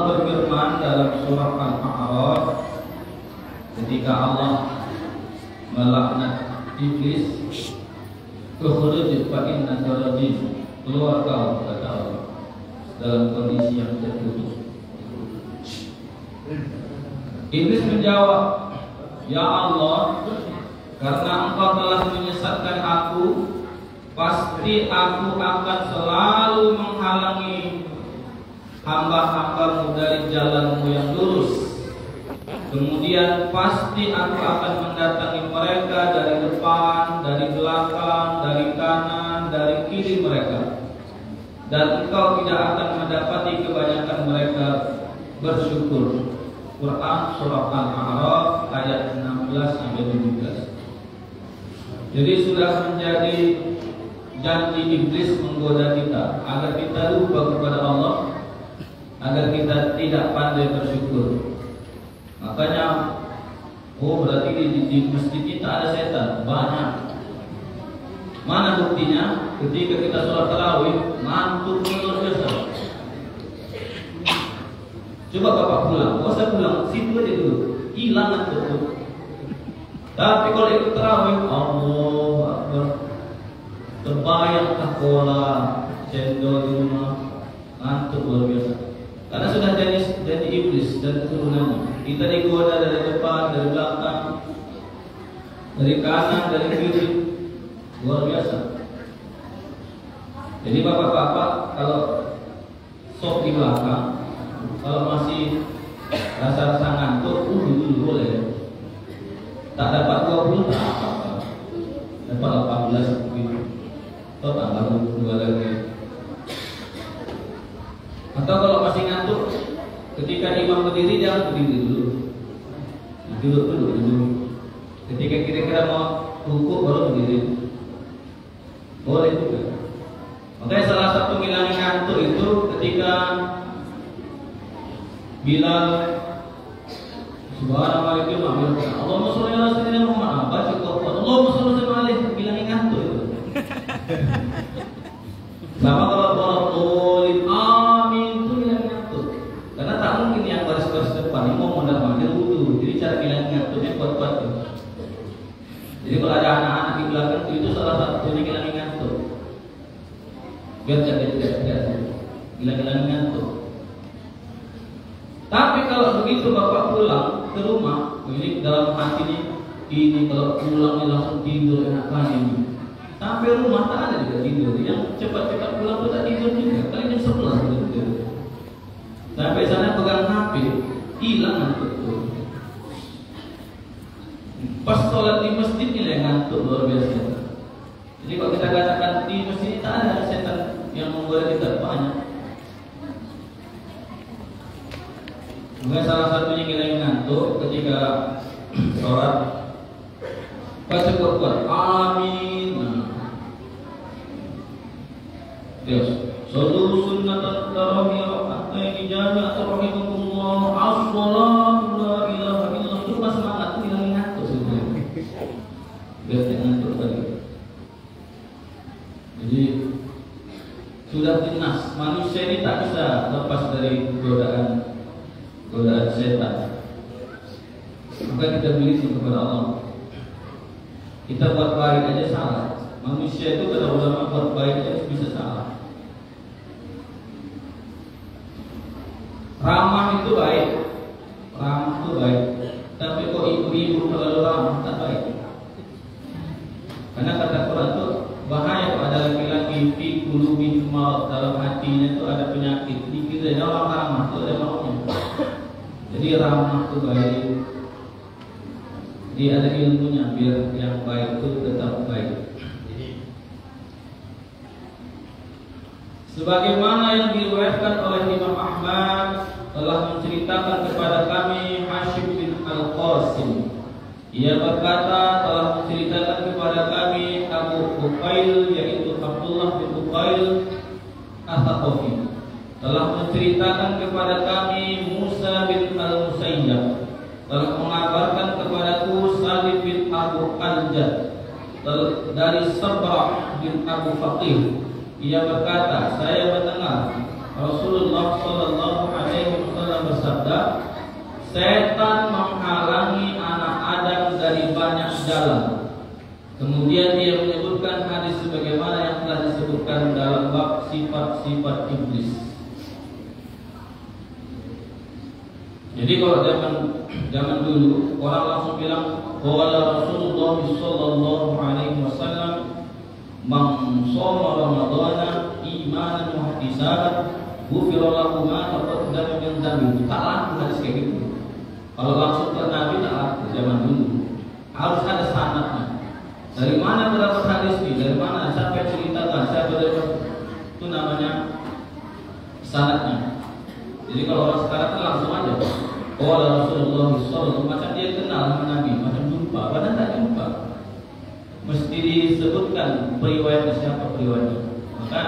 berfirman dalam surah Al-A'raf ketika Allah melaknat iblis, "Ukhruj fa innaka rajim." Keluar kau, kata Allah, dalam kondisi yang tertutup. Iblis menjawab, "Ya Allah, karena Engkau telah menyesatkan aku, pasti aku akan selalu menghalangi hamba-hambamu dari jalanmu yang lurus. Kemudian pasti aku akan mendatangi mereka dari depan, dari belakang, dari kanan, dari kiri mereka. Dan engkau tidak akan mendapati kebanyakan mereka bersyukur." Quran surah Al-A'raf ayat 16-17. Jadi sudah menjadi janji iblis menggoda kita agar kita lupa kepada Allah, agar kita tidak pandai bersyukur. Makanya, berarti di masjid kita ada setan. Banyak. Mana buktinya? Ketika kita sholat tarawih, ngantuk luar biasa. Coba bapak pulang, saya pulang, situ aja dulu, hilang ngantuk. Tapi kalau ikut tarawih, Allah Akbar, terbayang takola, cendol di rumah, ngantuk luar biasa. Karena sudah jadi iblis dan keturunannya. Kita digoda dari depan, dari belakang, dari kanan, dari kiri, luar biasa. Jadi bapak-bapak kalau sok di belakang, kalau masih rasa-rasa ngantuk, dulu boleh. Tak dapat 20 tak apa-apa, dapat 18 gitu. Atau tambah 2 lagi. Atau kalau masih ngantuk, ketika imam berdiri jangan berdiri dulu, duduk dulu. Ketika kira-kira mau rukuk baru berdiri, boleh juga. Makanya salah satu ngilangin ngantuk itu ketika Bilal Subhanallah itu bilang, Allahumma sholli ala sayyidina Muhammad, baca Quran, Allahumma sholli alaihi, bilangin ngantuk itu. Sama kalau Rabbul amin itu bilangin ngantuk. Karena tak mungkin yang baris-baris depan ini mau mondar-mandir wudu. Jadi cara bilangin ngantuknya kuat-kuat tuh. Jadi kalau ada anak-anak di belakang itu salah satunya bilangin ngantuk. Biar tidak bilangin ngantuk. Tapi kalau begitu bapak pulang ke rumah, ini dalam hati ini kalau pulang langsung tidur enakan ini. Sampai rumah tak ada juga tidur. Yang cepat-cepat pulang tuh tak tidur juga. Kali jam 11 tidur. Sampai sana pegang HP, hilang ngantuk tuh. Pas sholat di masjid nilai ngantuk luar biasa. Jadi kalau kita katakan di masjid tak ada setan yang membuat kita banyak. Mungkin salah satunya kita ngantuk ketika sholat, baca kuat-kuat, amin. Terus, sallu sunnatan tarawih raka'atain jami'ah rahimakumullah, as-shalatu la ilaha illallah. Itu pas semangat tuh bilang ngantuk sebenarnya. Biar tidak ngantuk tadi. Jadi sudah jelas manusia ini tak bisa lepas dari godaan setan. Maka kita berikan kepada Allah. Kita buat baik aja salah. Manusia itu kata ulama buat baik aja bisa salah. Ramah itu baik, tapi kok ibu-ibu terlalu ramah tak baik. Karena kata Quran itu bahaya kalau ada laki-laki fi qulubihim marad, dalam hatinya itu ada penyakit. Dikira orang ramah itu ada maunya. Jadi ramah itu baik. Jadi ada ilmunya biar yang baik itu tetap baik. Sebagaimana yang diriwayatkan oleh Imam Ahmad telah menceritakan kepada kami Hashim bin Al-Qasim. Ia berkata telah menceritakan kepada kami Abu Uqail, yaitu Abdullah bin Uqail Al-Thaqafi, telah menceritakan kepada kami Musa bin Al-Musayyab, telah mengabarkan kepadaku Salim bin Abu Al-Jad dari Sabrah bin Abu Faqih. Ia berkata, saya mendengar Rasulullah sallallahu alaihi wasallam setan menghalangi anak Adam dari banyak jalan. Kemudian dia menyebutkan hadis sebagaimana yang telah disebutkan dalam bab sifat-sifat iblis. Jadi kalau zaman dulu orang langsung bilang qala Rasulullah sallallahu alaihi wasallam man shoma ramadhana imanan wa ihtisaban ghufira lahu ma taqaddama min dhanbi. Tak laku hadis kayak gitu. Kalau langsung ke Nabi tak laku zaman dulu. Harus ada sanadnya. Dari mana berdapat hadis ini? Dari mana? Siapa yang ceritakan? Siapa itu namanya sanadnya. Jadi kalau orang sekarang kan langsung aja. Oh, Rasulullah SAW macam dia kenal sama Nabi, macam jumpa, padahal tak jumpa. Mesti disebutkan periwayatnya siapa periwayatnya. Maka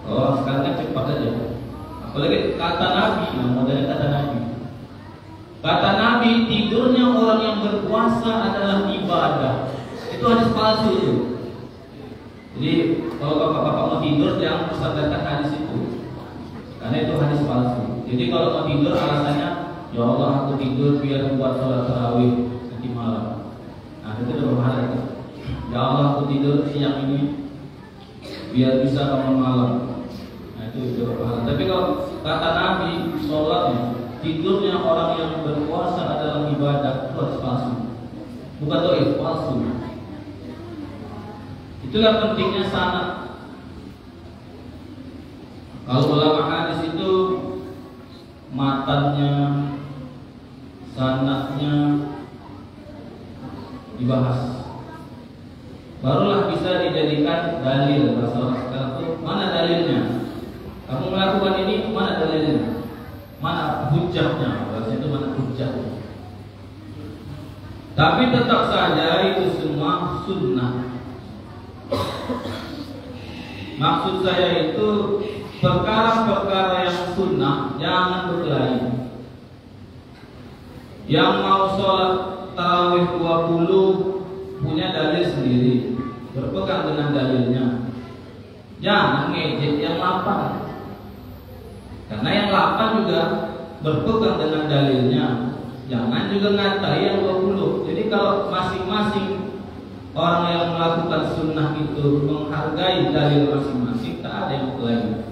orang sekarang kan cepat aja. Apalagi kata Nabi, modelnya kata Nabi. Kata Nabi, tidurnya orang yang berpuasa adalah ibadah. Itu hadis palsu itu. Jadi kalau bapak-bapak mau tidur jangan bersandarkan hadis itu, karena itu hadis palsu. Jadi kalau mau tidur alasannya, ya Allah aku tidur biar buat sholat tarawih nanti malam. Nah itu udah berpahala itu. Ya Allah aku tidur siang ini biar bisa bangun malam. Nah itu udah berpahala. Tapi kalau kata Nabi, sholatnya, tidurnya orang yang berpuasa adalah ibadah, itu harus palsu. Bukan doa, palsu. Itulah pentingnya sanad. Kalau ulama hadis itu matanya, sanadnya dibahas, barulah bisa dijadikan dalil. Bahasa orang sekarang itu mana dalilnya? Kamu melakukan ini, mana dalilnya? Mana hujahnya? Bahasa itu mana hujahnya? Tapi tetap saja itu semua sunnah. Maksud saya itu perkara-perkara yang sunnah jangan berkelahi. Yang mau sholat tarawih 20 punya dalil sendiri, berpegang dengan dalilnya. Jangan ngejek yang 8, karena yang 8 juga berpegang dengan dalilnya. Jangan juga ngatai yang 20. Jadi kalau masing-masing orang yang melakukan sunnah itu menghargai dalil masing-masing, tak ada yang berkelahi.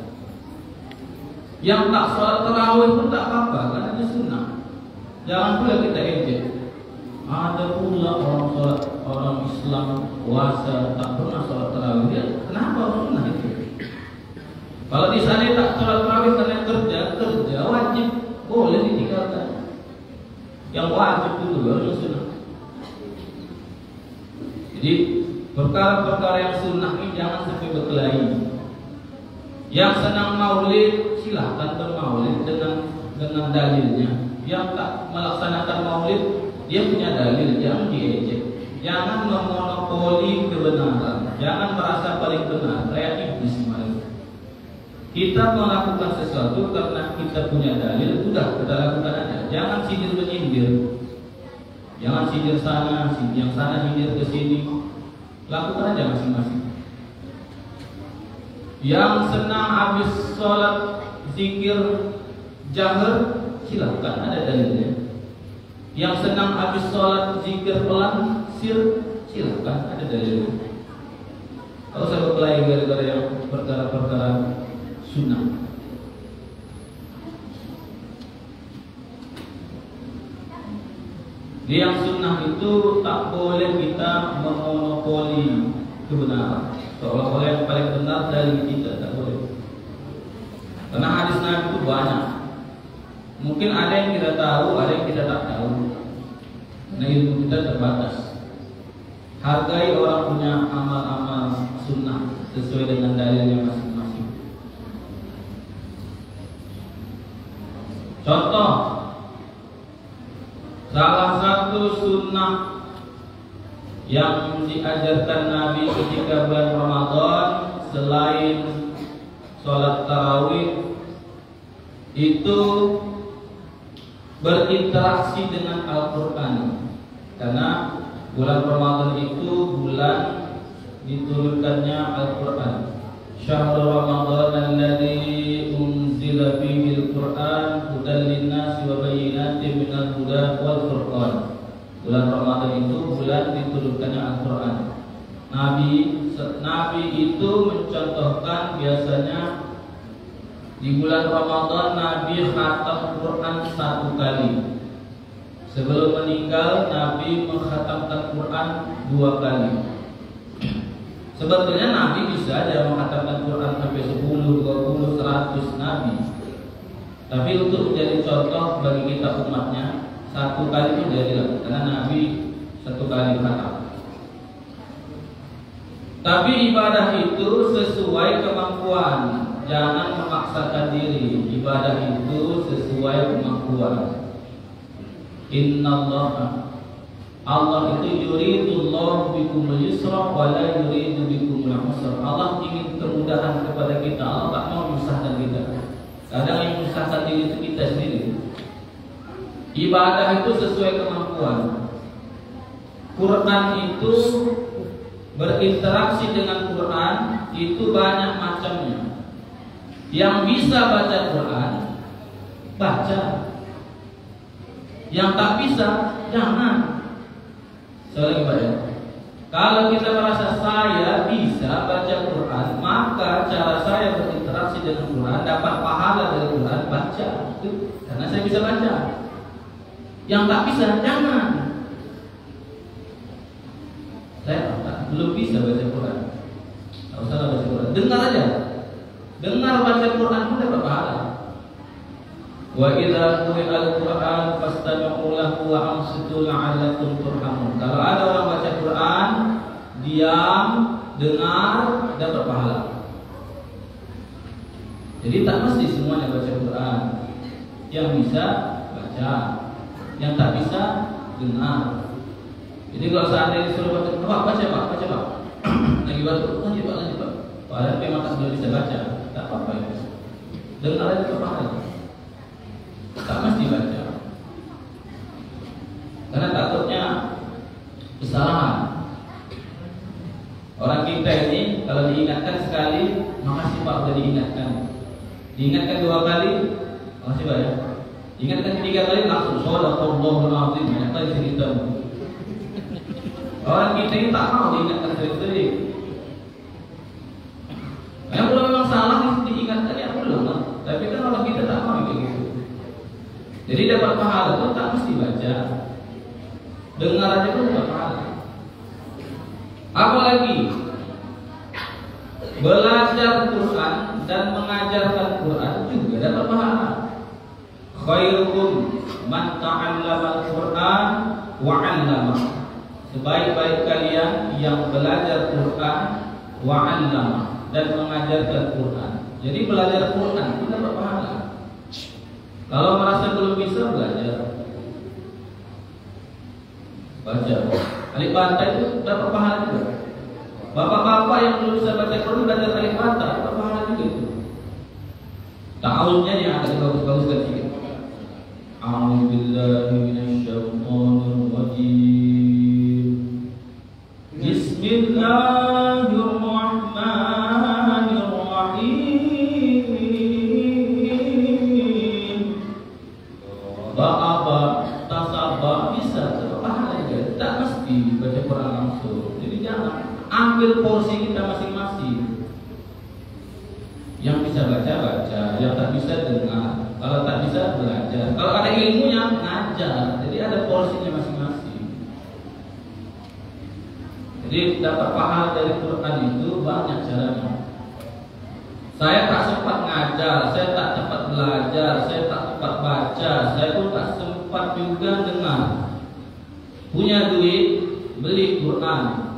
Yang tak sholat tarawih pun tak apa-apa, karena itu sunnah. Jangan pula kita ejek. Ada pula orang Islam puasa tak pernah sholat tarawih. Dia kenapa sunnah itu? Kalau di sana tak sholat tarawih karena kerja wajib, boleh ditinggalkan. Yang wajib itu baru sunnah. Jadi perkara-perkara yang sunnah ini jangan sampai berkelahi. Yang senang maulid silahkan bermaulid dengan dalilnya. Yang tak melaksanakan maulid dia punya dalil, jangan diejek. Jangan memonopoli kebenaran. Jangan merasa paling benar kayak iblis kemarin. Kita melakukan sesuatu karena kita punya dalil, sudah kita lakukan aja. Jangan sindir menyindir. Jangan sindir sana, yang sana sindir ke sini. Lakukan aja masing-masing. Yang senang habis sholat zikir jahar, silakan, ada dalilnya. Yang senang habis sholat zikir pelan, silakan, ada dalilnya. Kalau saya berkelahi gara-gara yang perkara-perkara sunnah. Di yang sunnah itu tak boleh kita memonopoli kebenaran. Seolah-olah yang paling benar dari kita, tak boleh. Karena hadis Nabi itu banyak. Mungkin ada yang kita tahu, ada yang kita tak tahu. Karena ilmu kita terbatas. Hargai orang punya amal-amal sunnah sesuai dengan dalilnya masing-masing. Contoh, salah satu sunnah yang diajarkan Nabi ketika bulan Ramadan selain sholat tarawih itu berinteraksi dengan Al-Quran. Karena bulan Ramadan itu bulan diturunkannya Al-Quran. Syahrul Ramadan alladzi unzila fihi al-Quran hudan lin-nasi wa bayyinatin minal huda Huda wal Furqan. Bulan Ramadan itu bulan diturunkannya Al-Quran. Nabi itu mencontohkan biasanya di bulan Ramadan Nabi khatam Quran 1 kali. Sebelum meninggal Nabi mengkhatamkan Quran 2 kali. Sebetulnya Nabi bisa aja mengkhatamkan Quran sampai 10, 20, 100 Nabi. Tapi untuk menjadi contoh bagi kita umatnya, 1 kali itu jadilah, karena Nabi 1 kali khatam. Tapi ibadah itu sesuai kemampuan, jangan memaksakan diri. Ibadah itu sesuai kemampuan. Innallaha, Allah itu yuridullahu bikumul yusra wa la yuridu bikumul usra. Allah ingin kemudahan kepada kita. Allah tak mau menyusahkan kita. Kadang yang menyusahkan diri itu kita sendiri. Ibadah itu sesuai kemampuan. Quran itu berinteraksi dengan Quran itu banyak macamnya. Yang bisa baca Quran, baca. Yang tak bisa, jangan. Soalnya gimana ya? Kalau kita merasa saya bisa baca Quran, maka cara saya berinteraksi dengan Quran, dapat pahala dari Quran, baca. Karena saya bisa baca. Yang tak bisa, jangan. Saya belum bisa baca Quran. Tak usah baca Quran. Dengar aja. Dengar baca Quran pun dapat pahala. Wa idza quri'al Qur'an fastami'u lahu wa ansitu la'allakum turhamun. Kalau ada orang baca Quran, diam, dengar, dapat pahala. Jadi tak mesti semuanya baca Quran. Yang bisa baca, yang tak bisa dengar. Jadi kalau seandainya disuruh baca, baca Pak. Lagi baca, lanjut Pak. Padahal memang tak sudah bisa baca, tak apa-apa itu. Dengar aja pahala. Tak mesti baca. Karena takutnya kesalahan. Orang kita ini kalau diingatkan sekali, makasih Pak sudah diingatkan. Diingatkan 2 kali, makasih Pak ya. Diingatkan 3 kali, langsung shadaqallahul azim, banyak kali cerita. Orang kita ini tak mau diingatkan sering-sering. Yang kalau memang salah diingatkan ya ulang. Tapi kan orang kita tak mau kayak gitu. Jadi dapat pahala itu tak mesti baca. Dengar aja pun dapat pahala. Apalagi belajar Quran dan mengajarkan Quran juga dapat pahala. Khairukum man ta'allama al-Quran wa 'allama. Sebaik-baik kalian yang belajar Quran wa 'allama dan mengajarkan Quran. Jadi belajar Quran itu dapat pahala. Kalau merasa belum bisa, belajar. Baca. Alif Bata itu dapat pahala juga. Bapak-bapak yang belum bisa baca Quran belajar Alif Bata dapat pahala juga itu. Ta'awudnya yang agak bagus-baguskan sedikit. A'udzubillahi minasyaitonir rajim. Bismillahirrahmanirrahim. Ba'aba, tasabba bisa pahala juga. Tak mesti baca Quran langsung. Jadi jangan ambil porsi kita masing-masing. Yang bisa baca, yang tak bisa dengar. Kalau tak bisa belajar. Kalau ada ilmunya ngajar. Jadi ada porsinya masing-masing. Jadi dapat pahala dari Quran itu banyak caranya. Saya tak sempat ngajar, saya tak sempat belajar, saya tak sempat baca, saya pun tak sempat juga dengar. Punya duit, beli Quran,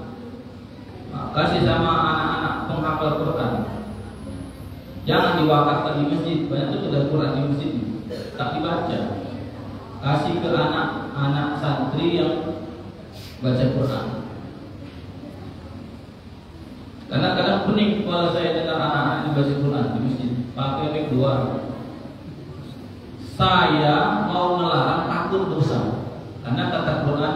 kasih sama anak-anak penghafal Quran. Jangan diwakafkan di masjid, banyak itu sudah Quran di masjid, tak dibaca. Kasih ke anak-anak santri yang baca Quran. Karena kadang pening kepala saya dengar anak-anak ini baca Quran di masjid, pakai mic luar. Saya mau melarang takut dosa. Karena kata Quran,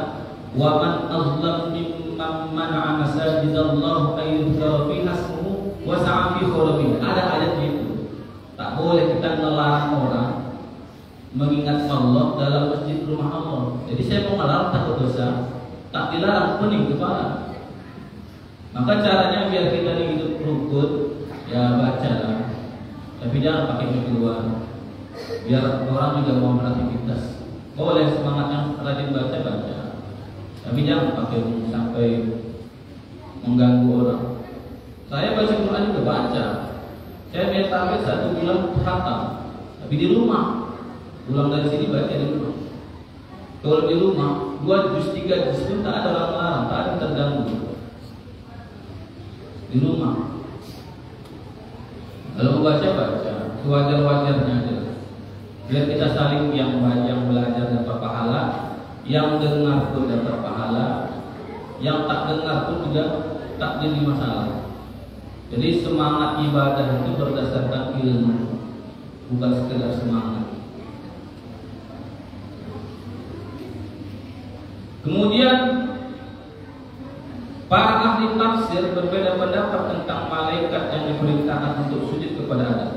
wa man azlam mimman mana'a masajidallahu ayyuzkara fiha ismuhu wa sa'a fi kharabiha. Ada ayat itu. Tak boleh kita melarang orang mengingat Allah dalam masjid rumah Allah. Jadi saya mau melarang takut dosa, tak dilarang pening kepala. Maka caranya biar kita hidup rukun, ya baca lah. Tapi jangan pakai keluar. Biar orang juga mau beraktivitas. Boleh semangatnya rajin baca. Tapi jangan pakai sampai mengganggu orang. Saya baca Quran juga baca. Saya punya target 1 bulan khatam. Tapi di rumah. Pulang dari sini baca di rumah. Kalau di rumah 2 juz 3 juz pun tak ada orang larang, tak ada terganggu. Di rumah. Kalau baca sewajar-wajarnya aja. Biar kita saling yang belajar dapat pahala, yang dengar pun dapat pahala, yang tak dengar pun juga tak jadi masalah. Jadi semangat ibadah itu berdasarkan ilmu, bukan sekedar semangat. Kemudian para ahli tafsir berbeda pendapat tentang malaikat yang diperintahkan untuk sujud kepada Adam.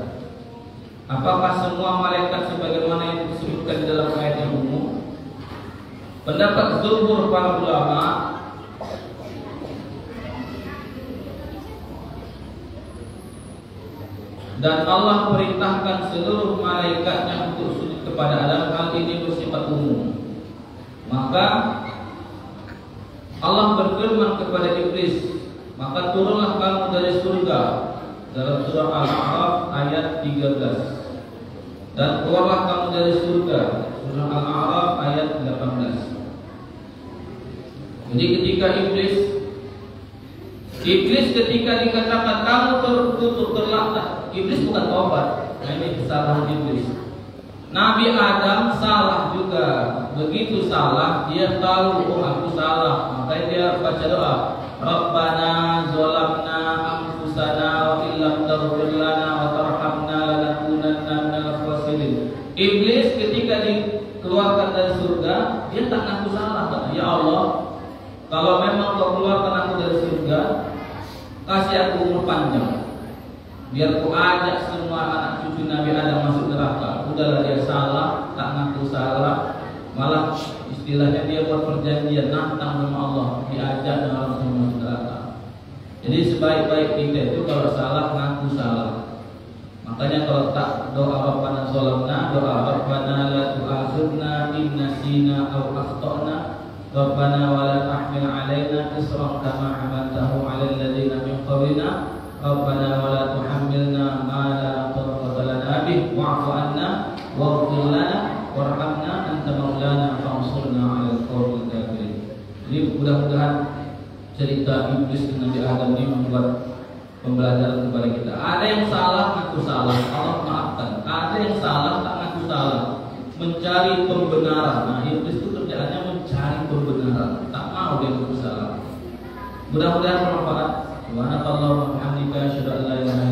Apakah semua malaikat sebagaimana yang disebutkan di dalam ayat yang umum? Pendapat jumhur para ulama dan Allah perintahkan seluruh malaikatnya untuk sujud kepada Adam. Hal ini bersifat umum. Maka Allah berfirman kepada Iblis, maka turunlah kamu dari surga, dalam surah Al-A'raf ayat 13, dan keluarlah kamu dari surga, surah Al-A'raf ayat 18. Jadi ketika Iblis ketika dikatakan kamu terkutuk, terlaknat, Iblis bukan tobat. Nah, ini kesalahan Iblis. Nabi Adam salah juga. Begitu salah, dia tahu, oh aku salah. Makanya dia baca doa, Rabbana zolamna anfusana wa illam taghfir lana wa tarhamna lanakunanna minal khasirin. Iblis ketika dikeluarkan dari surga, dia tak ngaku salah. Ya Allah, kalau memang kau keluarkan aku dari surga, kasih aku umur panjang, biar ku ajak semua anak cucu Nabi Adam masuk neraka. Udahlah, dia salah, tak ngaku salah, malah istilahnya dia buat perjanjian nantang sama Allah, diajak dengan orang semua masuk neraka. Jadi sebaik-baik kita itu kalau salah ngaku salah. Makanya kalau tak doa Rabbana zolamna, doa Rabbana la tu'akhidna in nasina aw akhtana, Rabbana wa la tahmil alaina isran kama hamaltahu 'alal ladzina min qablina, Rabbana wa la tuhammilna ma la taqata lana bih wa'fu 'anna waghfir lana warhamna anta maulana fansurna 'alal qawmil kafirin. Jadi mudah-mudahan cerita Iblis dengan Nabi Adam ini membuat pembelajaran kepada kita. Ada yang salah ngaku salah, Allah maafkan. Ada yang salah tak ngaku salah, mencari pembenaran. Nah, Iblis itu kerjaannya mencari pembenaran, tak mau dia ngaku salah. Mudah-mudahan bermanfaat. Subhanallah wa bihamdika asyhadu an la ilaha